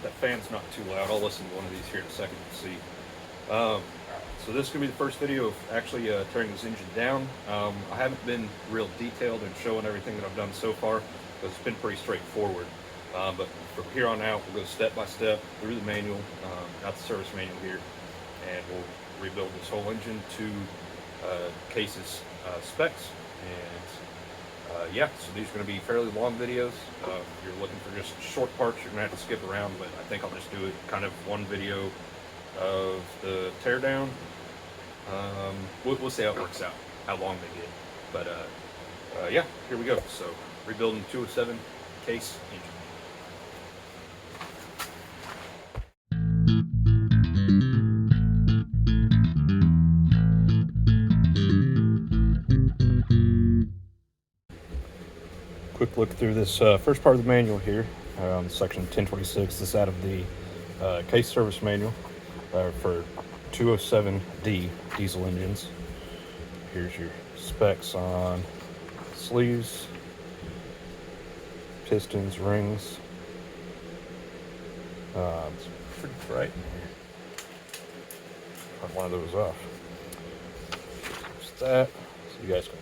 that fan's not too loud. I'll listen to one of these here in a second to see. So this is going to be the first video of actually tearing this engine down. I haven't been real detailed in showing everything that I've done so far, because it's been pretty straightforward. But from here on out, we'll go step by step through the manual, got the service manual here, and we'll rebuild this whole engine to Case's specs. And yeah, so these are going to be fairly long videos. If you're looking for just short parts, you're going to have to skip around, but I think I'll just do it kind of one video of the teardown. We'll see how it works out, how long they get. But yeah, here we go. So rebuilding 207 Case engine. Quick look through this first part of the manual here, section 1026. This is out of the Case service manual for 207D diesel engines. Here's your specs on sleeves, pistons, rings. It's pretty bright in here. Cut one of those off. There's that. So you guys can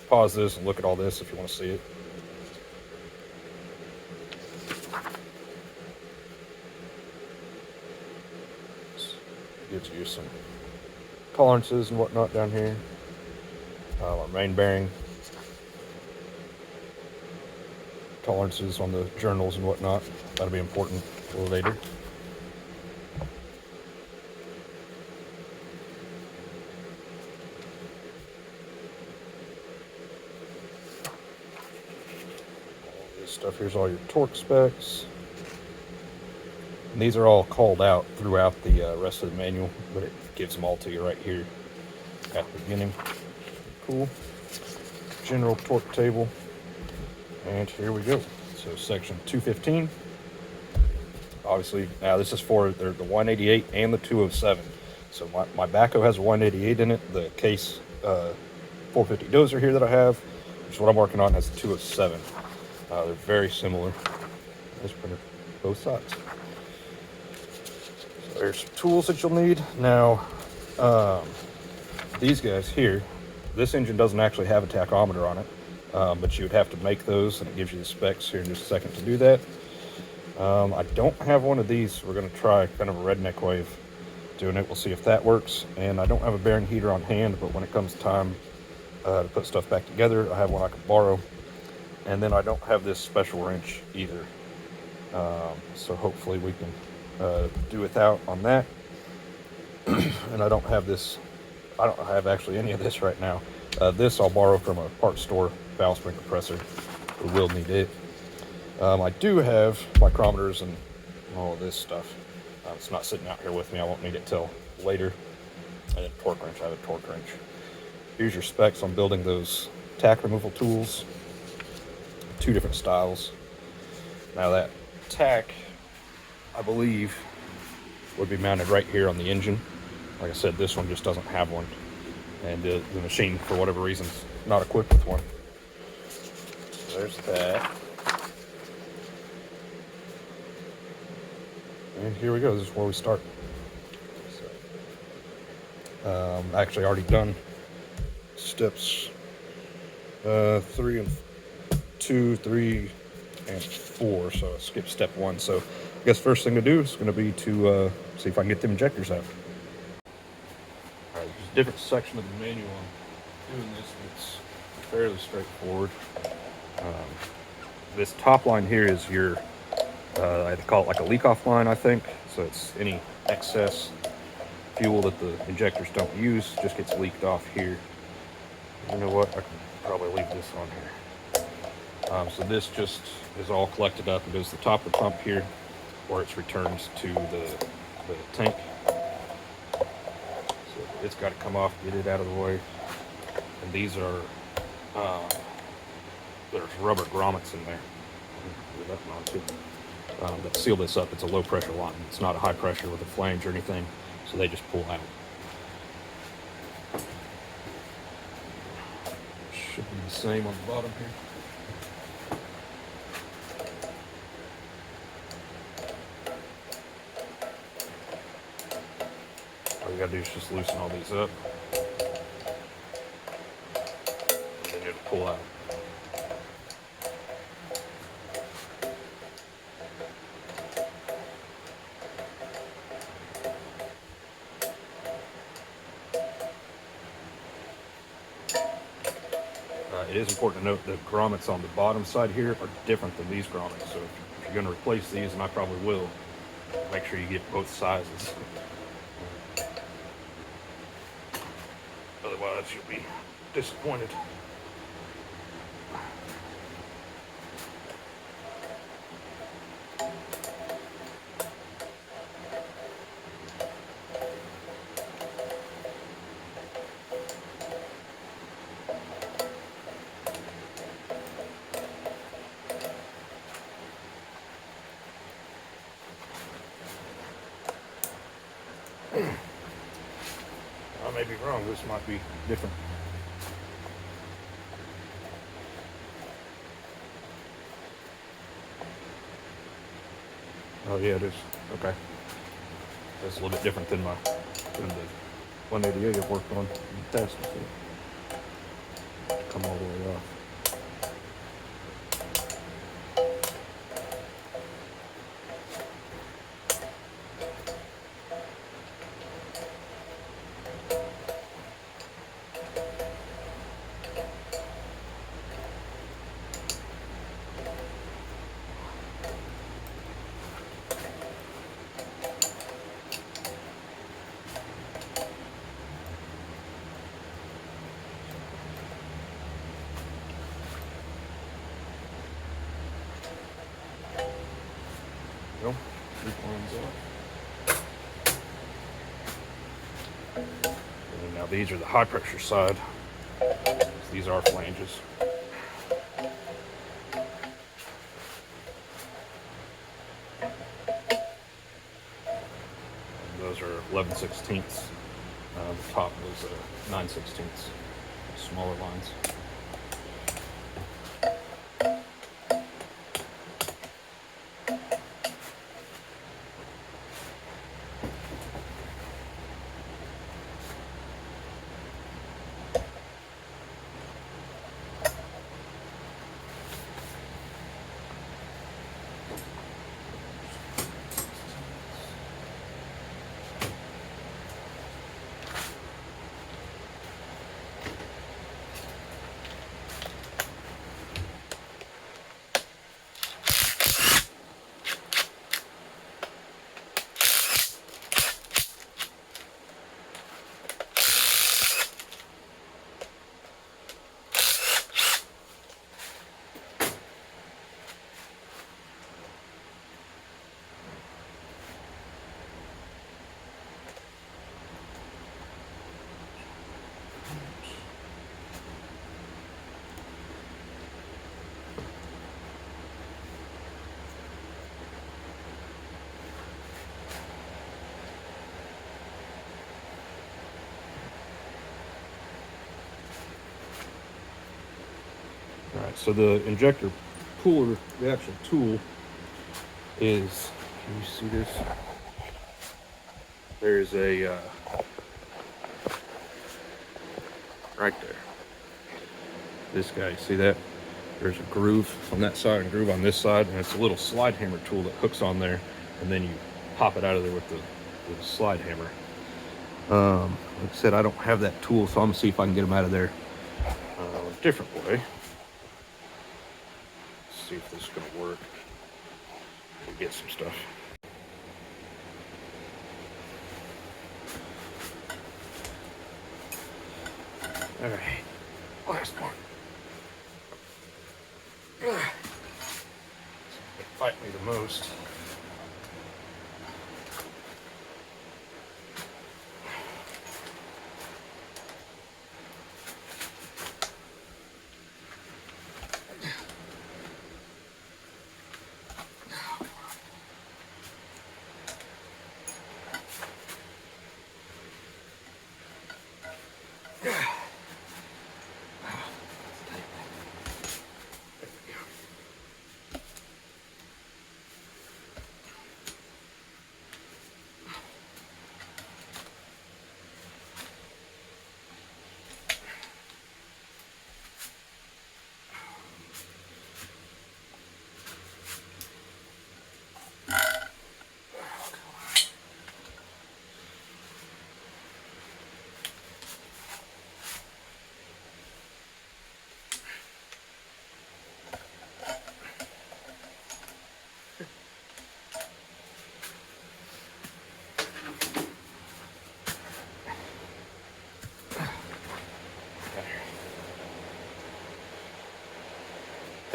pause this and look at all this if you want to see it. Gives you some tolerances and whatnot down here. Our main bearing tolerances on the journals and whatnot. That'll be important a little later. All this stuff here's all your torque specs. And these are all called out throughout the rest of the manual, but it gives them all to you right here at the beginning. Cool. General torque table. And here we go. So section 215. Obviously, now this is for the 188 and the 207. So my backhoe has a 188 in it. The Case 450 dozer here that I have, which is what I'm working on, has a 207. They're very similar. Just put it both sides. There's some tools that you'll need. Now, these guys here, this engine doesn't actually have a tachometer on it, but you would have to make those, and it gives you the specs here in just a second to do that. I don't have one of these. We're going to try kind of a redneck way of doing it. We'll see if that works. And I don't have a bearing heater on hand, but when it comes time to put stuff back together, I have one I can borrow. And then I don't have this special wrench either. So hopefully we can do without on that. And I don't have this, I don't have actually any of this right now. This I'll borrow from a parts store, valve spring compressor. We will need it. I do have micrometers and all of this stuff. It's not sitting out here with me. I won't need it till later. And then torque wrench, I have a torque wrench. Here's your specs on building those tack removal tools. 2 different styles. Now that tack, I believe, would be mounted right here on the engine. Like I said, this one just doesn't have one, and the machine, for whatever reason, is not equipped with one. So there's that. And here we go. This is where we start. So, actually already done steps 3 and 2, 3, and 4. So I skipped step 1. So I guess first thing to do is going to be to see if I can get them injectors out. All right, there's a different section of the manual on doing this, but it's fairly straightforward. This top line here is your, I call it like a leak-off line, I think. So it's any excess fuel that the injectors don't use just gets leaked off here. You know what? I can probably leave this on here. So this just is all collected up and goes to the top of the pump here, where it's returned to the tank. So it's got to come off, get it out of the way. And these are, there's rubber grommets in there. That seal this up. It's a low pressure line. It's not a high pressure with a flange or anything, so they just pull out. Should be the same on the bottom here. we gotta do is just loosen all these up, and then it'll pull out. It is important to note the grommets on the bottom side here are different than these grommets, so if you're going to replace these, and I probably will, make sure you get both sizes. Otherwise, you'll be disappointed. I may be wrong, this might be different. Oh yeah, it is. Okay. That's a little bit different than the 188 I've worked on in the test. Come all the way off. Go. And now these are the high pressure side. These are flanges. And those are 11/16. The top was 9/16. Smaller lines. All right, so the injector puller, the actual tool is, can you see this? There's a, right there. This guy, you see that? There's a groove on that side and a groove on this side, and it's a little slide hammer tool that hooks on there, and then you pop it out of there with the slide hammer. Like I said, I don't have that tool, so I'm gonna see if I can get them out of there a different way. See if this is going to work. We'll get some stuff. All right, last one. Fight me the most.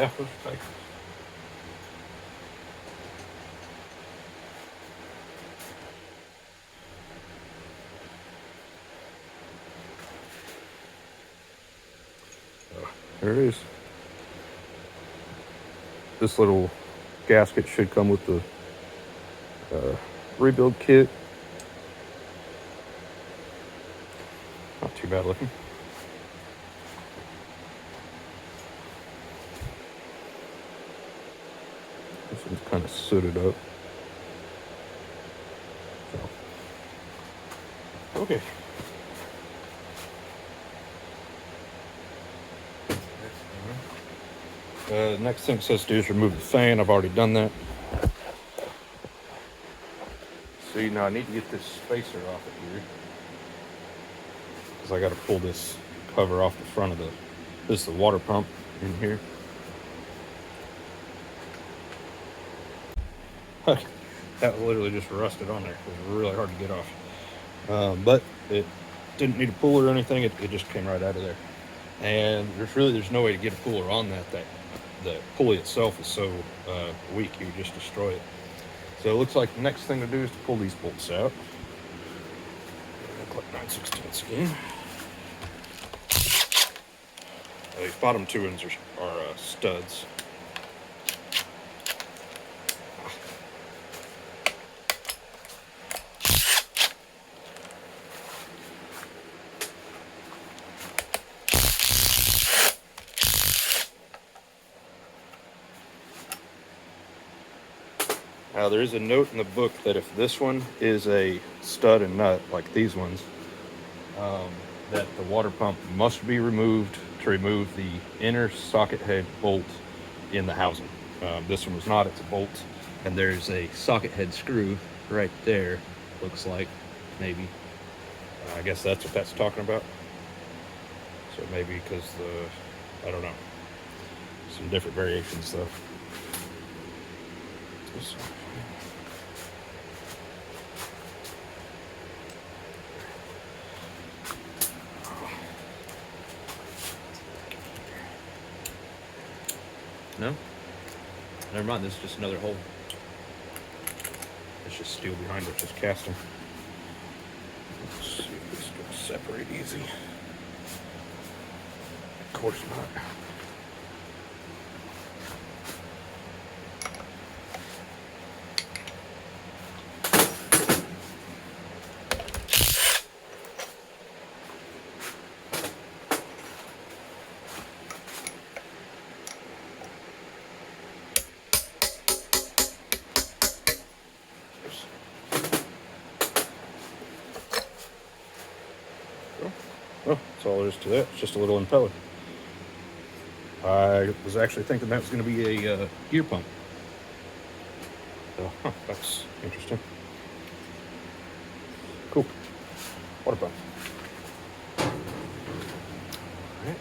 Yeah, those are tight. There it is. This little gasket should come with the rebuild kit. Not too bad looking. This one's kind of sooted up. So. Okay. Next thing it says to do is remove the fan. I've already done that. See, now I need to get this spacer off of here, because I got to pull this cover off the front of this is the water pump in here. That was literally just rusted on there. It was really hard to get off. But it didn't need a puller or anything. It just came right out of there. And there's no way to get a puller on that. The pulley itself is so weak, you would just destroy it. So it looks like the next thing to do is to pull these bolts out. Look like 9/16 again. These bottom two ends are studs. Now there is a note in the book that if this one is a stud and nut, like these ones, that the water pump must be removed to remove the inner socket head bolt in the housing. This one was not, it's a bolt. And there's a socket head screw right there, looks like, maybe. I guess that's what that's talking about. So maybe because I don't know, some different variations though. No? Never mind, this is just another hole. It's just steel behind it, just casting. Let's see if this will separate easy. Of course not. Oh, that's all there is to that. It's just a little impeller. I was actually thinking that was going to be a gear pump. So, that's interesting. Cool. Water pump. All right.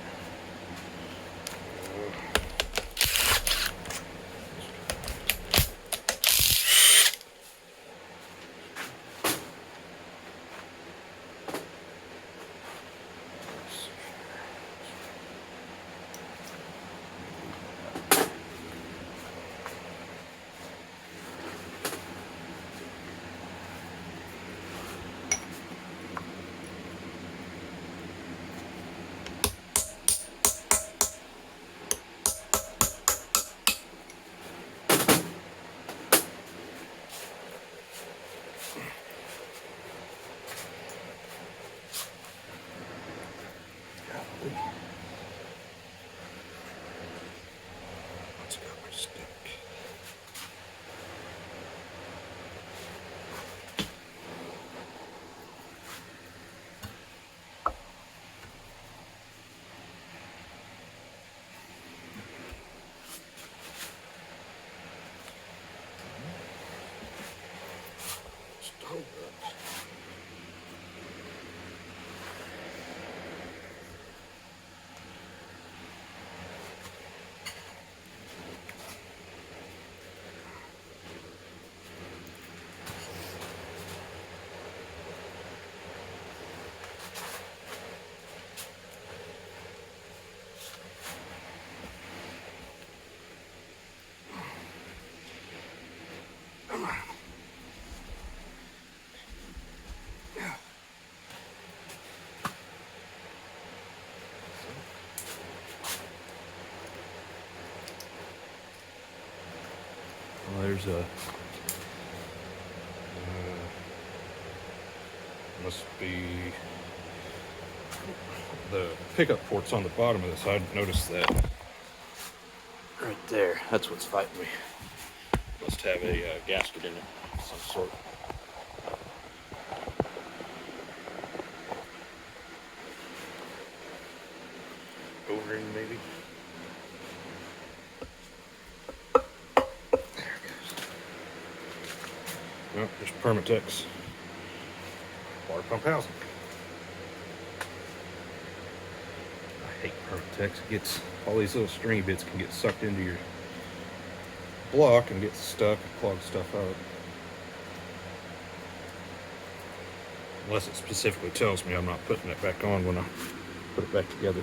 Well, there's a must be the pickup port's on the bottom of this. I noticed that right there. That's what's fighting me. Must have a gasket in it of some sort. O-ring maybe. There it goes. Well, there's Permatex water pump housing. I hate Permatex. It gets all these little stringy bits can get sucked into your block and get stuck and clog stuff up. Unless it specifically tells me I'm not putting it back on when I put it back together.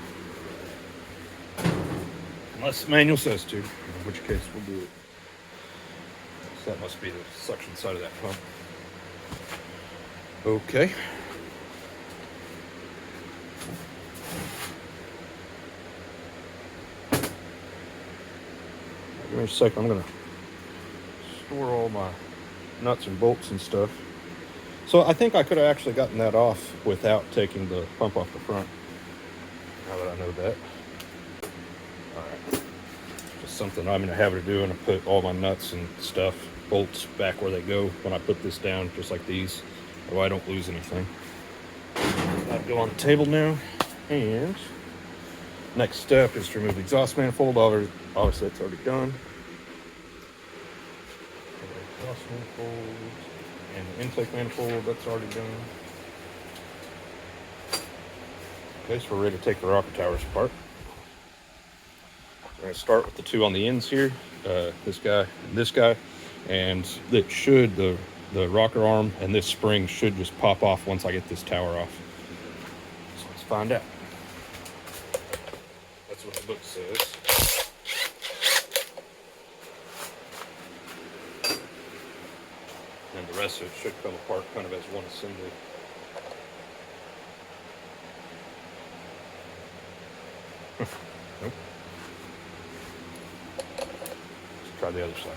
Unless the manual says to, in which case we'll do it. So that must be the suction side of that pump. Okay. Give me a second. I'm going to store all my nuts and bolts and stuff. So I think I could have actually gotten that off without taking the pump off the front. Now that I know that. Alright. Just something I'm in the habit of doing. I put all my nuts and stuff, bolts back where they go when I put this down, just like these. So I don't lose anything. I'll go on the table now. And next step is to remove the exhaust manifold. Obviously that's already done. Exhaust manifold and the intake manifold, that's already done. Okay, so we're ready to take the rocker towers apart. We're going to start with the two on the ends here, this guy and this guy, and it should, the rocker arm and this spring should just pop off once I get this tower off. So let's find out. That's what the book says. And the rest of it should come apart kind of as one assembly. Nope. Let's try the other side.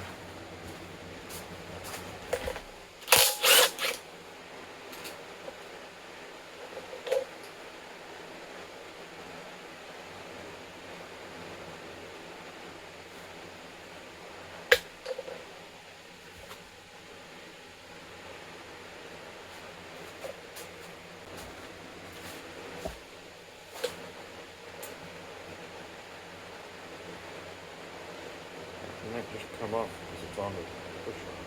It might just come off because it's on the push rod.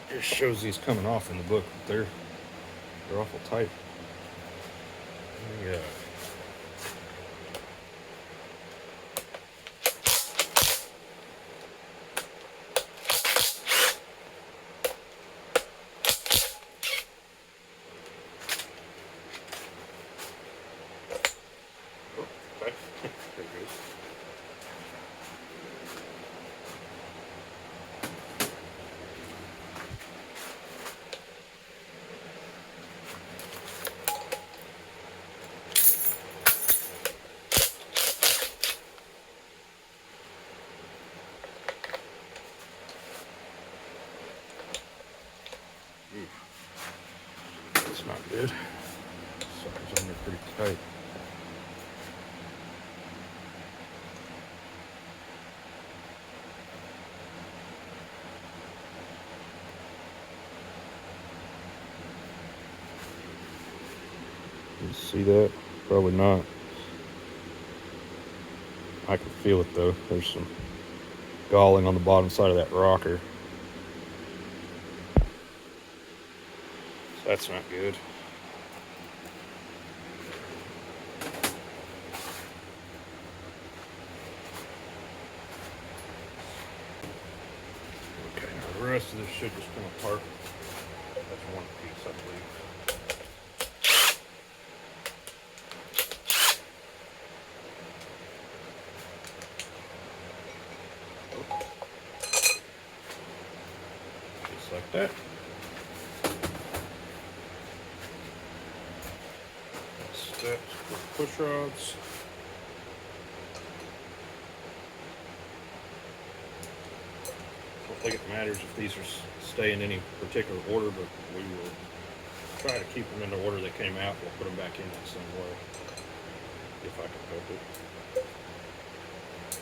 It just shows these coming off in the book, but they're awful tight. Yeah. Oh, okay. There it goes. That's not good. Sucker's on there pretty tight. You see that? Probably not. I can feel it though. There's some galling on the bottom side of that rocker. So that's not good. rest of this should just come apart. That's one piece, I believe. Just like that. Steps for push rods. I don't think it matters if these stay in any particular order, but we will try to keep them in the order they came out. We'll put them back in that same way, if I can help it.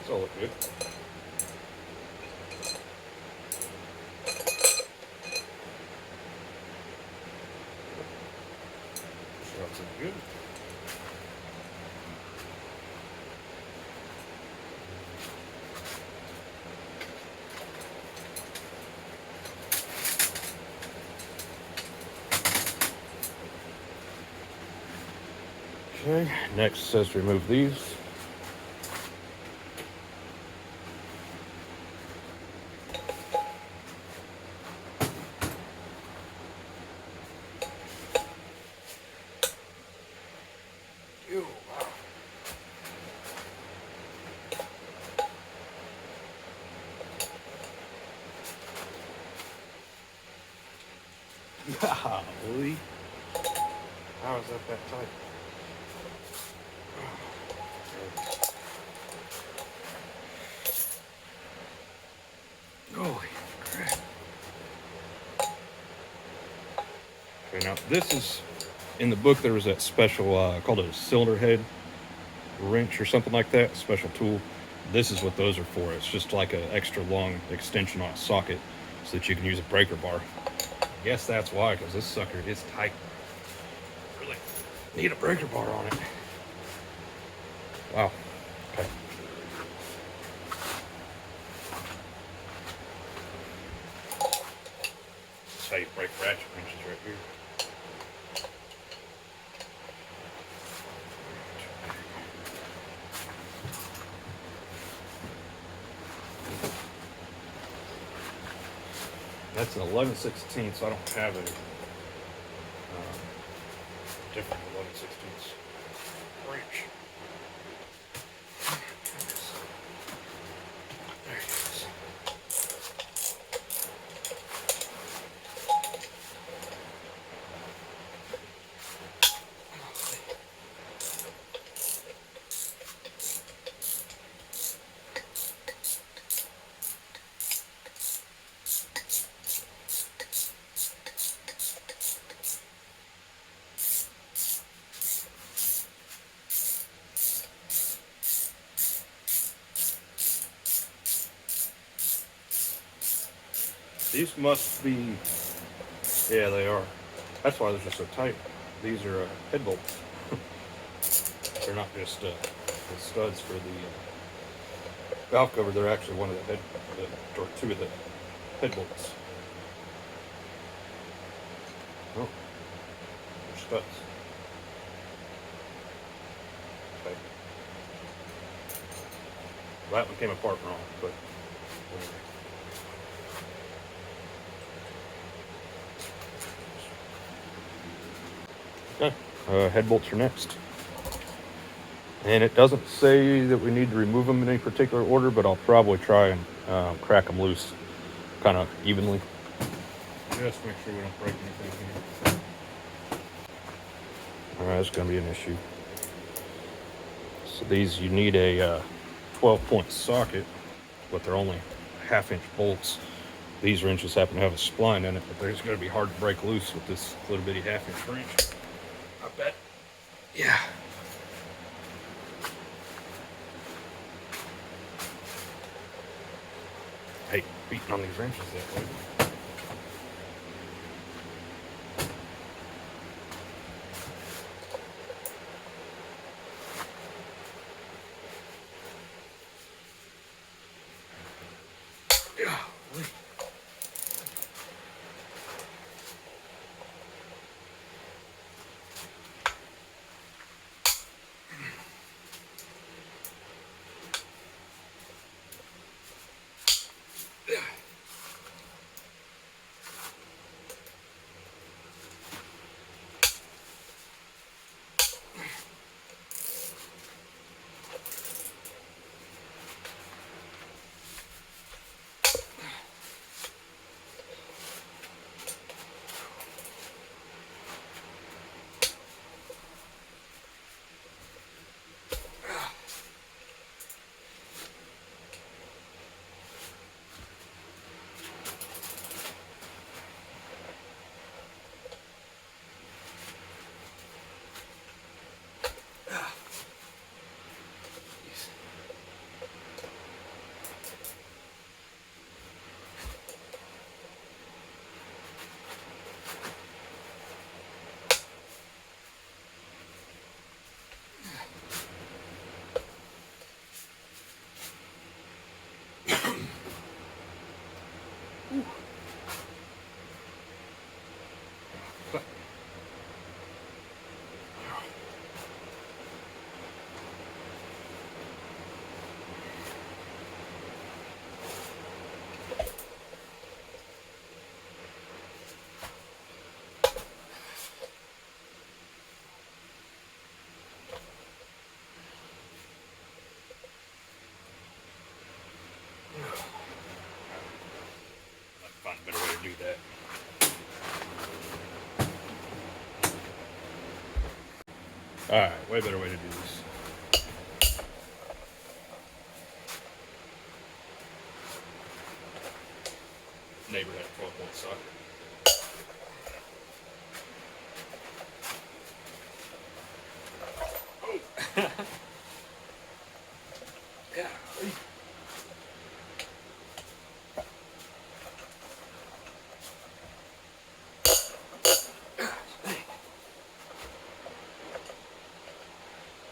It's all look good. Shots look good. Okay, next says remove these. Golly. How is that tight? Holy crap. Okay, now this is, in the book there was that special, called a cylinder head wrench or something like that, special tool. This is what those are for. It's just like an extra long extension on a socket so that you can use a breaker bar. I guess that's why, because this sucker is tight. Really need a breaker bar on it. Wow. Okay. That's how you break ratchet wrenches right here. That's an 11/16, so I don't have a different 11/16 wrench. There it is. These must be, yeah, they are. That's why they're just so tight. These are head bolts. They're not just the studs for the valve cover. They're actually one of the or two of the head bolts. Oh, they're studs. Okay. That one came apart wrong, but whatever. Okay, head bolts are next. And it doesn't say that we need to remove them in any particular order, but I'll probably try and crack them loose kind of evenly. Just make sure we don't break anything here. Alright, that's going to be an issue. So these, you need a 12-point socket, but they're only 1/2-inch bolts. These wrenches happen to have a spline in it, but they're just going to be hard to break loose with this little bitty 1/2-inch wrench. I bet. Yeah. I hate beating on these wrenches that way. Alright, way better way to do this. Neighbor had a 12-point socket. Yeah.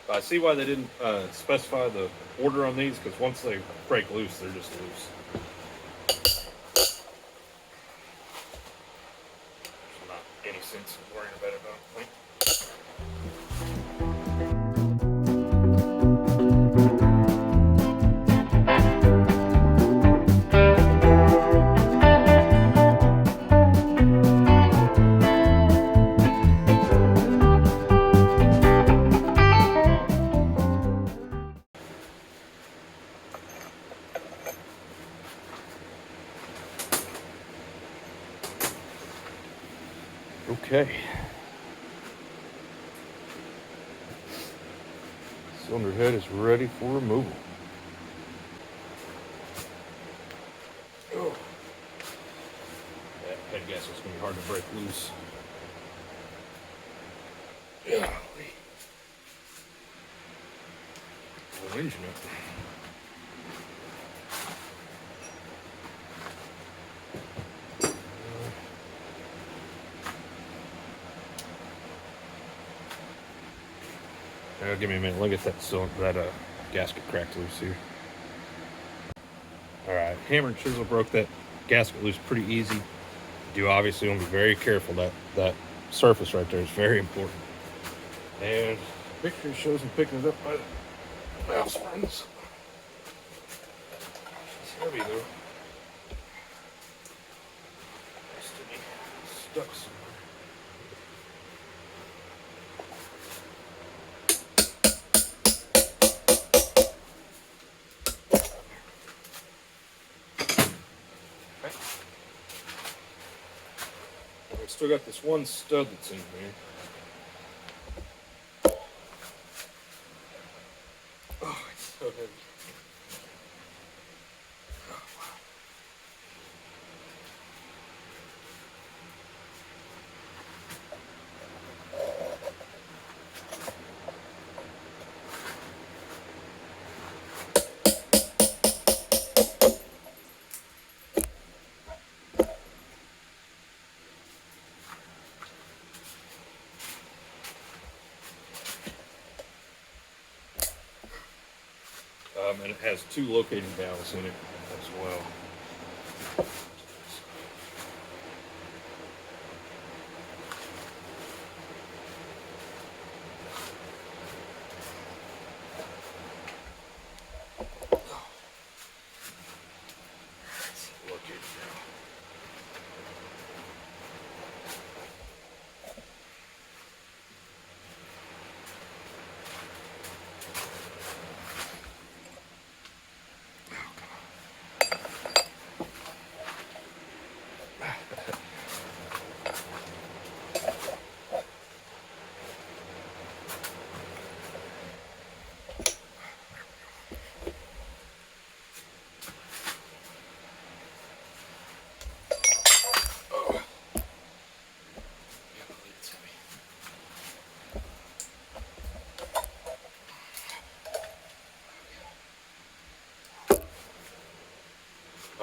I see why they didn't specify the order on these, because once they break loose, they're just loose. There's not any sense in worrying about it, I don't think. Okay. Cylinder head is ready for removal. Oh. That head gasket is going to be hard to break loose. Yeah. We'll engine it. Give me a minute. Look at that gasket cracked loose here. All right, hammer and chisel broke that gasket loose pretty easy. You obviously want to be very careful. That surface right there is very important. And the picture shows me picking it up by the valve springs. It's heavy though. It's to be stuck somewhere. Still got this one stud that's in here. Oh, it's so heavy. Oh, and it has 2 locating valves in it as well. Locating valve.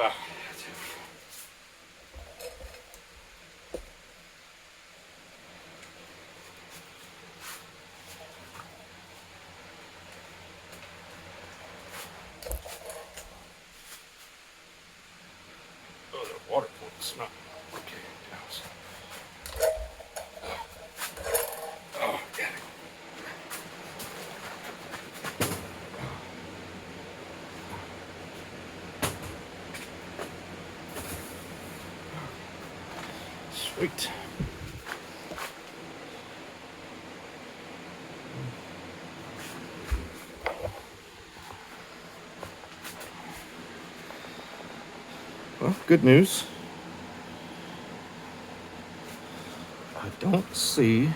Ah, that's heavy. Oh, the water plugs not okay. Oh, got it. Sweet. Well, good news. I don't see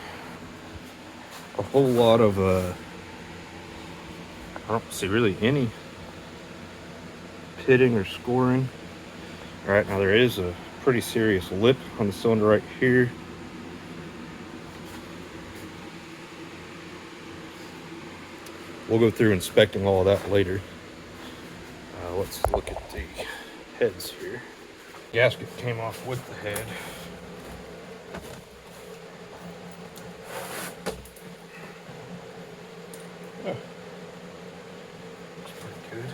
a a whole lot of, I don't see really any pitting or scoring. All right, now there is a pretty serious lip on the cylinder right here. We'll go through inspecting all of that later. Let's look at the heads here. Gasket came off with the head. Oh, looks pretty good.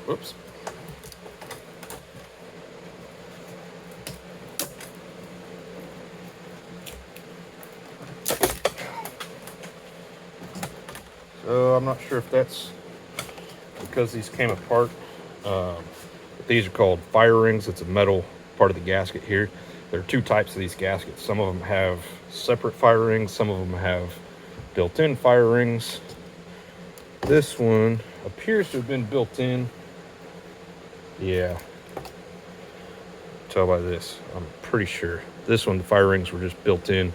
Whoops. So I'm not sure if that's because these came apart. These are called fire rings. It's a metal part of the gasket here. There are two types of these gaskets. Some of them have separate fire rings. Some of them have built-in fire rings. This one appears to have been built in. Yeah. Tell by this, I'm pretty sure. This one, the fire rings were just built in,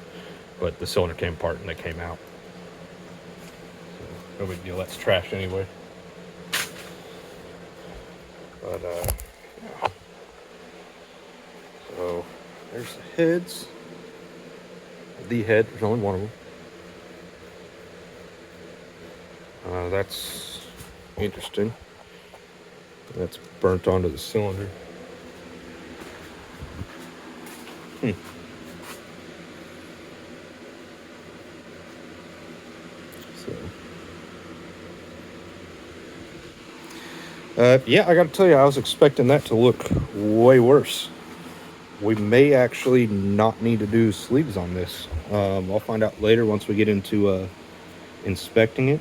but the cylinder came apart and they came out. So, no big deal, that's trash anyway. But, yeah. So, there's the heads. The head, there's only one of them. That's interesting. That's burnt onto the cylinder. Yeah, I gotta tell you, I was expecting that to look way worse. We may actually not need to do sleeves on this. I'll find out later once we get into inspecting it.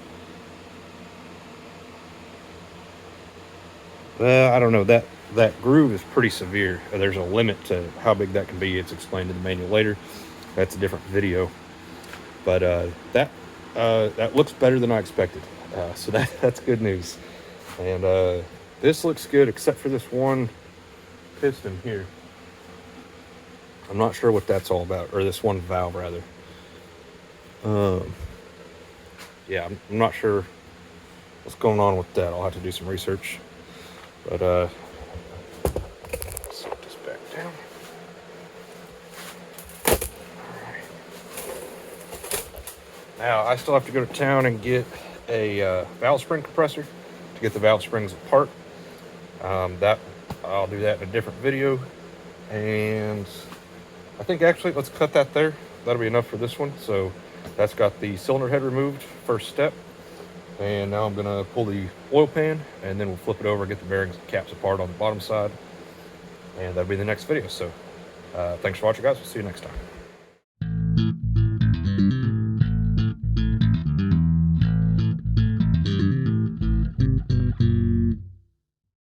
I don't know, that groove is pretty severe. There's a limit to how big that can be. It's explained in the manual later. That's a different video. But that looks better than I expected. So that's good news. And this looks good except for this one piston here. I'm not sure what that's all about, or this one valve rather. Yeah, I'm not sure what's going on with that. I'll have to do some research. But let's set this back down. Alright. Now I still have to go to town and get a valve spring compressor to get the valve springs apart. That I'll do that in a different video. And I think actually let's cut that there. That'll be enough for this one. So that's got the cylinder head removed, first step. And now I'm gonna pull the oil pan and then we'll flip it over, get the bearings and caps apart on the bottom side. And that'll be the next video. So thanks for watching, guys. We'll see you next time.